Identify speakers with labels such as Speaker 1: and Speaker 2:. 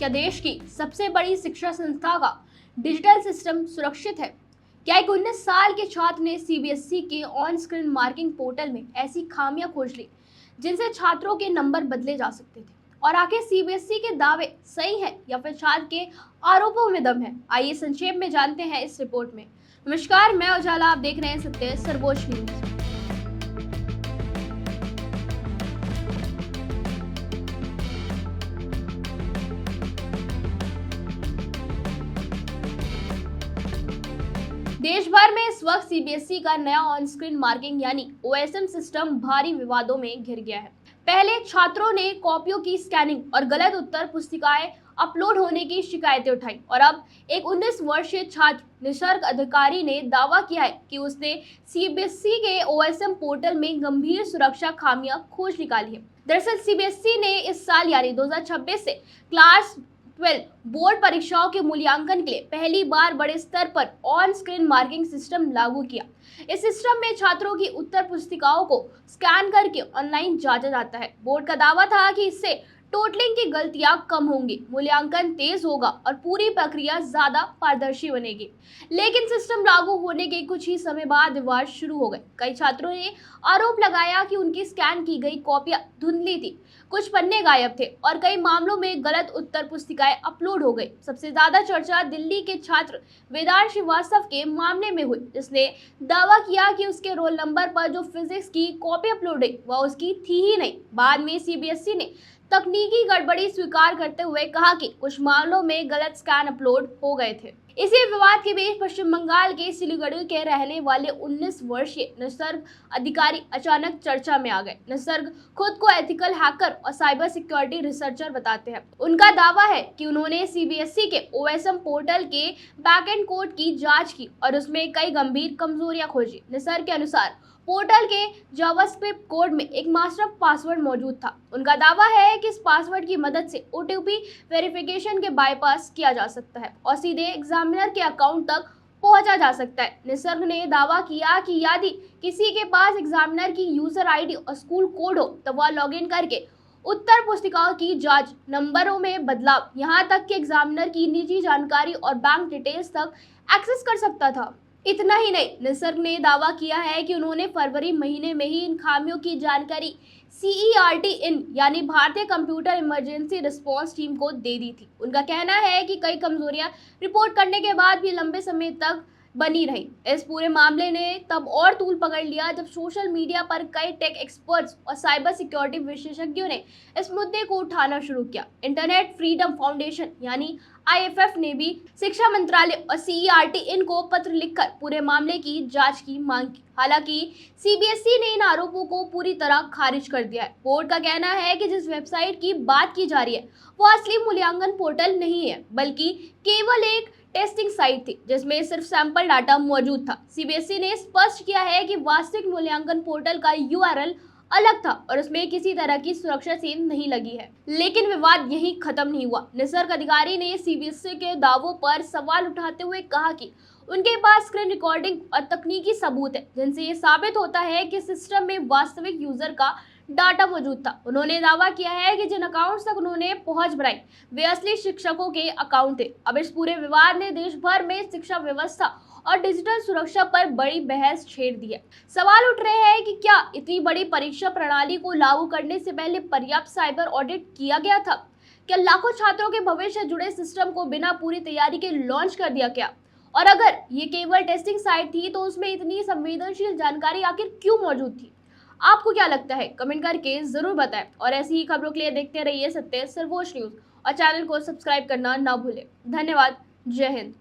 Speaker 1: क्या देश की सबसे बड़ी शिक्षा संस्था का डिजिटल सिस्टम सुरक्षित है? क्या एक 19 साल के छात्र ने सीबीएसई के ऑन स्क्रीन मार्किंग पोर्टल में ऐसी खामियां खोज ली जिनसे छात्रों के नंबर बदले जा सकते थे? और आखिर सीबीएसई के दावे सही हैं या फिर छात्र के आरोपों में दम है? आइए संक्षेप में जानते हैं इस रिपोर्ट में। नमस्कार, मैं उजाला, आप देख रहे हैं सत्य सर्वोच्च न्यूज। देश भर में इस वक्त सीबीएसई का नया ऑन स्क्रीन मार्किंग यानी ओएसएम सिस्टम भारी विवादों में घिर गया है। पहले छात्रों ने कॉपियों की स्कैनिंग और गलत उत्तर पुस्तिकाएं अपलोड होने की शिकायतें उठाई और अब एक 19 वर्षीय छात्र निसर्ग अधिकारी ने दावा किया है कि उसने सीबीएसई के ओएसएम पोर्टल में गंभीर सुरक्षा खामियां खोज निकाली है। दरअसल सीबीएसई ने इस साल यानी 2026 से क्लास 12 बोर्ड परीक्षाओं के मूल्यांकन के लिए पहली बार बड़े स्तर पर ऑन स्क्रीन मार्किंग सिस्टम लागू किया। इस सिस्टम में छात्रों की उत्तर पुस्तिकाओं को स्कैन करके ऑनलाइन जांचा जाता है। बोर्ड का दावा था कि इससे टोटलिंग की गलतियां कम होंगी, मूल्यांकन तेज होगा और पूरी प्रक्रिया ज्यादा पारदर्शी बनेगी। लेकिन सिस्टम लागू होने के कुछ ही समय बाद विवाद शुरू हो गए। कई छात्रों ने आरोप लगाया कि उनकी स्कैन की गई कॉपियां धुंधली थी, कुछ पन्ने गायब थे और कई मामलों में गलत उत्तर पुस्तिकाएं अपलोड हो गई। सबसे ज्यादा चर्चा दिल्ली के छात्र वेदांत श्रीवास्तव के मामले में हुई, जिसने दावा किया कि उसके रोल नंबर पर जो फिजिक्स की कॉपी अपलोड हुई वह उसकी थी ही नहीं। बाद में सीबीएसई ने तकनीकी गड़बड़ी स्वीकार करते हुए कहा कि कुछ मामलों में गलत स्कैन अपलोड हो गए थे। इसी विवाद के बीच पश्चिम बंगाल के सिलीगुड़ी के रहने वाले 19 वर्षीय निसर्ग अधिकारी अचानक चर्चा में आ गए। निसर्ग खुद को एथिकल हैकर और साइबर सिक्योरिटी रिसर्चर बताते हैं। उनका दावा है कि उन्होंने सीबीएसई के ओएसएम पोर्टल के बैकएंड कोड की जांच की और उसमें कई गंभीर कमजोरियां खोजी। निसर्ग के अनुसार पोर्टल के जावास्क्रिप्ट कोड में एक मास्टर पासवर्ड मौजूद था। उनका दावा है कि इस पासवर्ड की मदद से ओटीपी वेरिफिकेशन के बाईपास किया जा सकता है और सीधे एग्जामिनर के अकाउंट तक पहुंचा जा सकता है। निसर्ग ने दावा किया कि यदि किसी के पास एग्जामिनर की यूजर आईडी और स्कूल कोड हो तो वह लॉगिन करके उत्तर पुस्तिकाओं की जांच, नंबरों में बदलाव, यहाँ तक कि एग्जामिनर की निजी जानकारी और बैंक डिटेल्स तक एक्सेस कर सकता था। इतना ही नहीं, निसर्ग ने दावा किया है कि उन्होंने फरवरी महीने में ही इन खामियों की जानकारी CERT-in यानी भारतीय कंप्यूटर इमरजेंसी रिस्पांस टीम को दे दी थी। उनका कहना है कि कई कमजोरियां रिपोर्ट करने के बाद भी लंबे समय तक बनी रही। इस पूरे मामले ने तब और तूल पकड़ लिया जब सोशल मीडिया पर कई टेक एक्सपर्ट्स और साइबर सिक्योरिटी विशेषज्ञों ने इस मुद्दे को उठाना शुरू किया। इंटरनेट फ्रीडम फाउंडेशन यानी IFF ने भी शिक्षा मंत्रालय और CERT-in को पत्र लिखकर पूरे मामले की जांच की मांग की। हालांकि सीबीएसई ने इन आरोपों को पूरी तरह खारिज कर दिया है। बोर्ड का कहना है कि जिस वेबसाइट की बात की जा रही है वो असली मूल्यांकन पोर्टल नहीं है, बल्कि केवल एक टेस्टिंग साइट थी जिसमें सिर्फ सैंपल डाटा मौजूद था। सीबीएसई ने स्पष्ट किया है कि वास्तविक मूल्यांकन पोर्टल का URL अलग था और उसमें किसी तरह की सुरक्षा सील नहीं लगी है। लेकिन विवाद यहीं खत्म नहीं हुआ। निसर्ग अधिकारी ने सीबीएसई के दावों पर सवाल उठाते हुए कहा कि उनके पास स्क्रीन रिकॉर्डिंग और तकनीकी सबूत है जिनसे ये साबित होता है कि सिस्टम में वास्तविक यूजर का डाटा मौजूद था। उन्होंने दावा किया है कि जिन अकाउंट्स तक उन्होंने पहुंच बनाई वे असली शिक्षकों के अकाउंट थे। अब इस पूरे विवाद ने देश भर में शिक्षा व्यवस्था और डिजिटल सुरक्षा पर बड़ी बहस छेड़ दी है। सवाल उठ रहे हैं कि क्या इतनी बड़ी परीक्षा प्रणाली को लागू करने से पहले पर्याप्त साइबर ऑडिट किया गया था? क्या लाखों छात्रों के भविष्य से जुड़े सिस्टम को बिना पूरी तैयारी के लॉन्च कर दिया गया? और अगर ये केवल टेस्टिंग साइट थी तो उसमें इतनी संवेदनशील जानकारी आखिर क्यों मौजूद थी? आपको क्या लगता है? कमेंट करके जरूर बताएं और ऐसी ही खबरों के लिए देखते रहिए सत्य सर्वोच्च न्यूज और चैनल को सब्सक्राइब करना ना भूलें। धन्यवाद। जय हिंद।